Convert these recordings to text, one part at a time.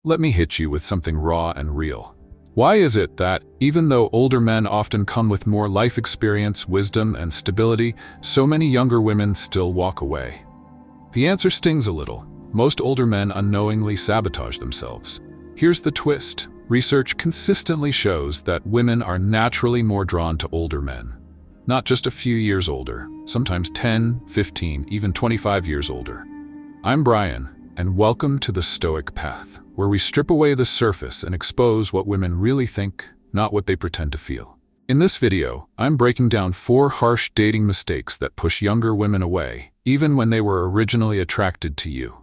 Let me hit you with something raw and real. Why is it that, even though older men often come with more life experience, wisdom, and stability, so many younger women still walk away? The answer stings a little. Most older men unknowingly sabotage themselves. Here's the twist. Research consistently shows that women are naturally more drawn to older men. Not just a few years older, sometimes 10, 15, even 25 years older. I'm Brian, and welcome to the Stoic Path, where we strip away the surface and expose what women really think, not what they pretend to feel. In this video, I'm breaking down 4 harsh dating mistakes that push younger women away, even when they were originally attracted to you.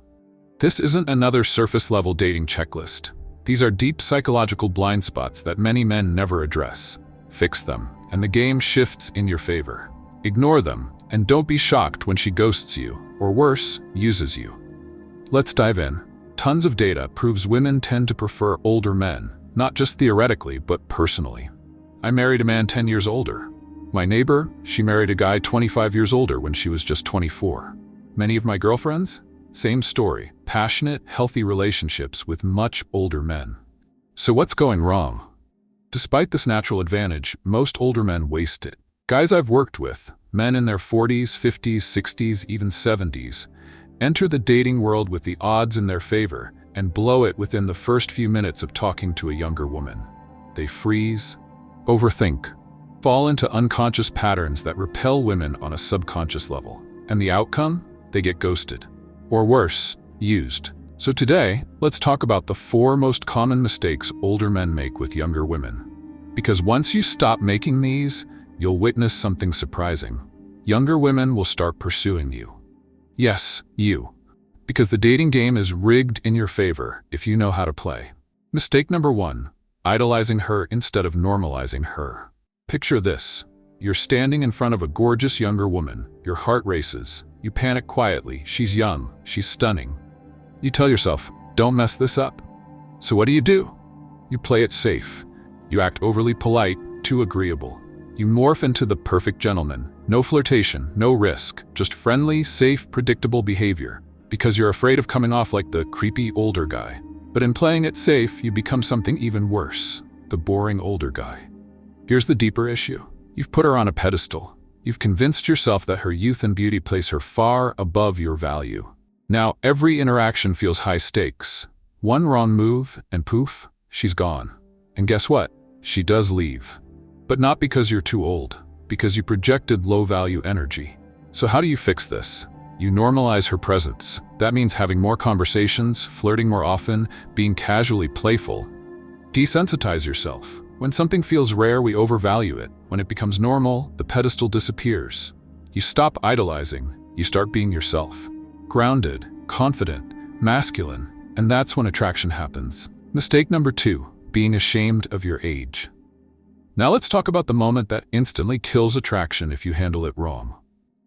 This isn't another surface-level dating checklist. These are deep psychological blind spots that many men never address. Fix them, and the game shifts in your favor. Ignore them, and don't be shocked when she ghosts you, or worse, uses you. Let's dive in. Tons of data proves women tend to prefer older men, not just theoretically, but personally. I married a man 10 years older. My neighbor, she married a guy 25 years older when she was just 24. Many of my girlfriends? Same story. Passionate, healthy relationships with much older men. So what's going wrong? Despite this natural advantage, most older men waste it. Guys I've worked with, men in their 40s, 50s, 60s, even 70s, enter the dating world with the odds in their favor and blow it within the first few minutes of talking to a younger woman. They freeze, overthink, fall into unconscious patterns that repel women on a subconscious level. And the outcome? They get ghosted. Or worse, used. So today, let's talk about the 4 most common mistakes older men make with younger women. Because once you stop making these, you'll witness something surprising. Younger women will start pursuing you. Yes, you. Because the dating game is rigged in your favor if you know how to play. Mistake number 1, idolizing her instead of normalizing her. Picture this. You're standing in front of a gorgeous younger woman. Your heart races. You panic quietly. She's young. She's stunning. You tell yourself, don't mess this up. So what do? You play it safe. You act overly polite, too agreeable. You morph into the perfect gentleman. No flirtation, no risk, just friendly, safe, predictable behavior. Because you're afraid of coming off like the creepy older guy. But in playing it safe, you become something even worse. The boring older guy. Here's the deeper issue. You've put her on a pedestal. You've convinced yourself that her youth and beauty place her far above your value. Now, every interaction feels high stakes. One wrong move, and poof, she's gone. And guess what? She does leave. But not because you're too old, because you projected low-value energy. So how do you fix this? You normalize her presence. That means having more conversations, flirting more often, being casually playful. Desensitize yourself. When something feels rare, we overvalue it. When it becomes normal, the pedestal disappears. You stop idolizing. You start being yourself. Grounded, confident, masculine, and that's when attraction happens. Mistake number 2, being ashamed of your age. Now let's talk about the moment that instantly kills attraction if you handle it wrong.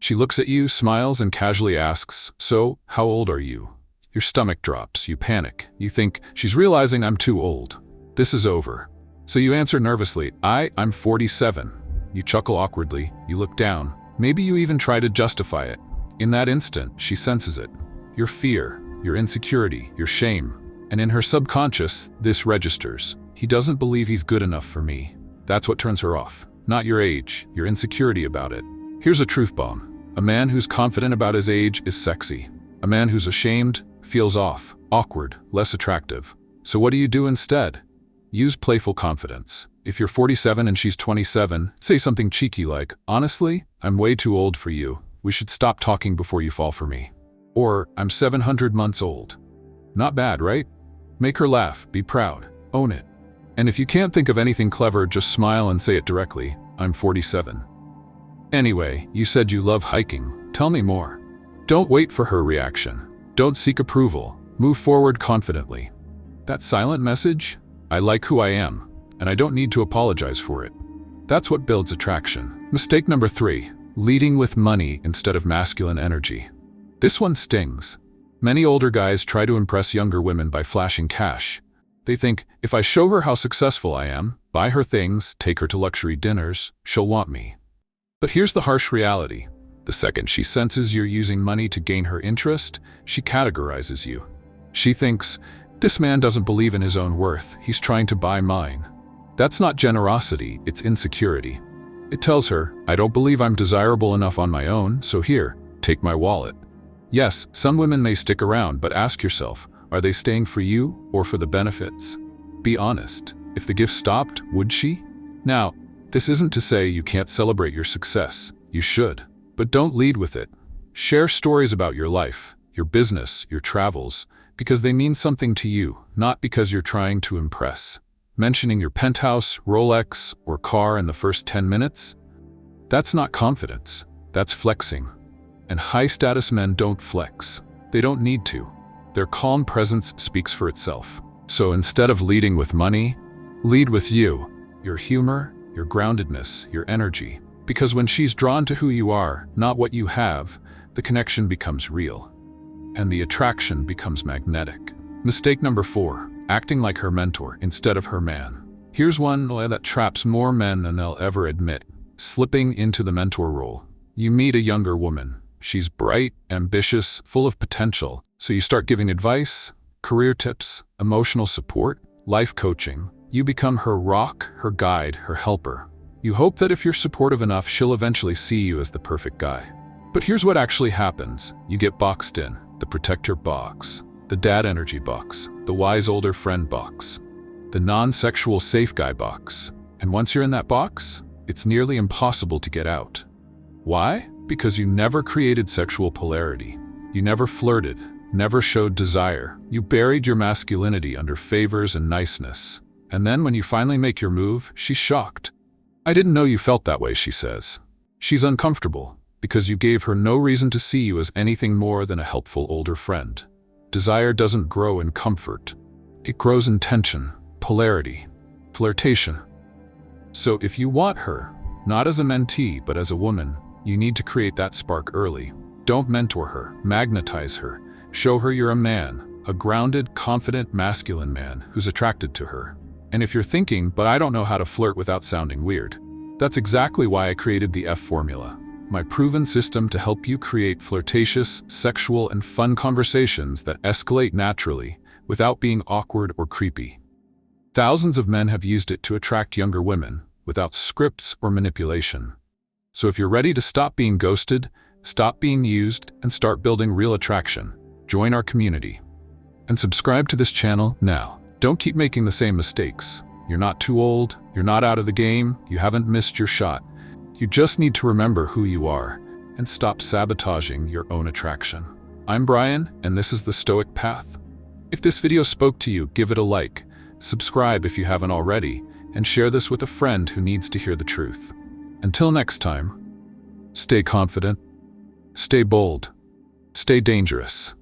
She looks at you, smiles, and casually asks, "So, how old are you?" Your stomach drops, you panic. You think, she's realizing I'm too old. This is over. So you answer nervously, I'm 47. You chuckle awkwardly, you look down. Maybe you even try to justify it. In that instant, she senses it. Your fear, your insecurity, your shame. And in her subconscious, this registers. He doesn't believe he's good enough for me. That's what turns her off. Not your age, your insecurity about it. Here's a truth bomb. A man who's confident about his age is sexy. A man who's ashamed feels off, awkward, less attractive. So what do you do instead? Use playful confidence. If you're 47 and she's 27, say something cheeky like, "Honestly, I'm way too old for you. We should stop talking before you fall for me." Or, "I'm 700 months old." Not bad, right? Make her laugh, be proud, own it. And if you can't think of anything clever, just smile and say it directly, "I'm 47. Anyway, you said you love hiking. Tell me more." Don't wait for her reaction. Don't seek approval. Move forward confidently. That silent message? I like who I am, and I don't need to apologize for it. That's what builds attraction. Mistake number 3, leading with money instead of masculine energy. This one stings. Many older guys try to impress younger women by flashing cash. They think, if I show her how successful I am, buy her things, take her to luxury dinners, she'll want me. But here's the harsh reality. The second she senses you're using money to gain her interest, she categorizes you. She thinks, This man doesn't believe in his own worth, he's trying to buy mine. That's not generosity, it's insecurity. It tells her, I don't believe I'm desirable enough on my own, so here, take my wallet. Yes, some women may stick around, but ask yourself, are they staying for you or for the benefits? Be honest. If the gift stopped, would she? Now, this isn't to say you can't celebrate your success. You should. But don't lead with it. Share stories about your life, your business, your travels, because they mean something to you, not because you're trying to impress. Mentioning your penthouse, Rolex, or car in the first 10 minutes? That's not confidence. That's flexing. And high-status men don't flex. They don't need to. Their calm presence speaks for itself. So instead of leading with money, lead with you, your humor, your groundedness, your energy. Because when she's drawn to who you are, not what you have, the connection becomes real. And the attraction becomes magnetic. Mistake number 4, acting like her mentor instead of her man. Here's one that traps more men than they'll ever admit, slipping into the mentor role. You meet a younger woman. She's bright, ambitious, full of potential. So you start giving advice, career tips, emotional support, life coaching. You become her rock, her guide, her helper. You hope that if you're supportive enough, she'll eventually see you as the perfect guy. But here's what actually happens. You get boxed in, the protector box, the dad energy box, the wise older friend box, the non-sexual safe guy box. And once you're in that box, it's nearly impossible to get out. Why? Because you never created sexual polarity. You never flirted, never showed desire. You buried your masculinity under favors and niceness. And then when you finally make your move, she's shocked. I didn't know you felt that way, she says. She's uncomfortable because you gave her no reason to see you as anything more than a helpful older friend. Desire doesn't grow in comfort. It grows in tension, polarity, flirtation. So if you want her, not as a mentee but as a woman, you need to create that spark early. Don't mentor her, magnetize her. Show her you're a man, a grounded, confident, masculine man who's attracted to her. And if you're thinking, but I don't know how to flirt without sounding weird, that's exactly why I created the F formula, my proven system to help you create flirtatious, sexual, and fun conversations that escalate naturally without being awkward or creepy. Thousands of men have used it to attract younger women without scripts or manipulation. So if you're ready to stop being ghosted, stop being used, and start building real attraction, join our community. And subscribe to this channel now. Don't keep making the same mistakes. You're not too old, you're not out of the game, you haven't missed your shot. You just need to remember who you are and stop sabotaging your own attraction. I'm Brian, and this is the Stoic Path. If this video spoke to you, give it a like, subscribe if you haven't already, and share this with a friend who needs to hear the truth. Until next time, stay confident, stay bold, stay dangerous.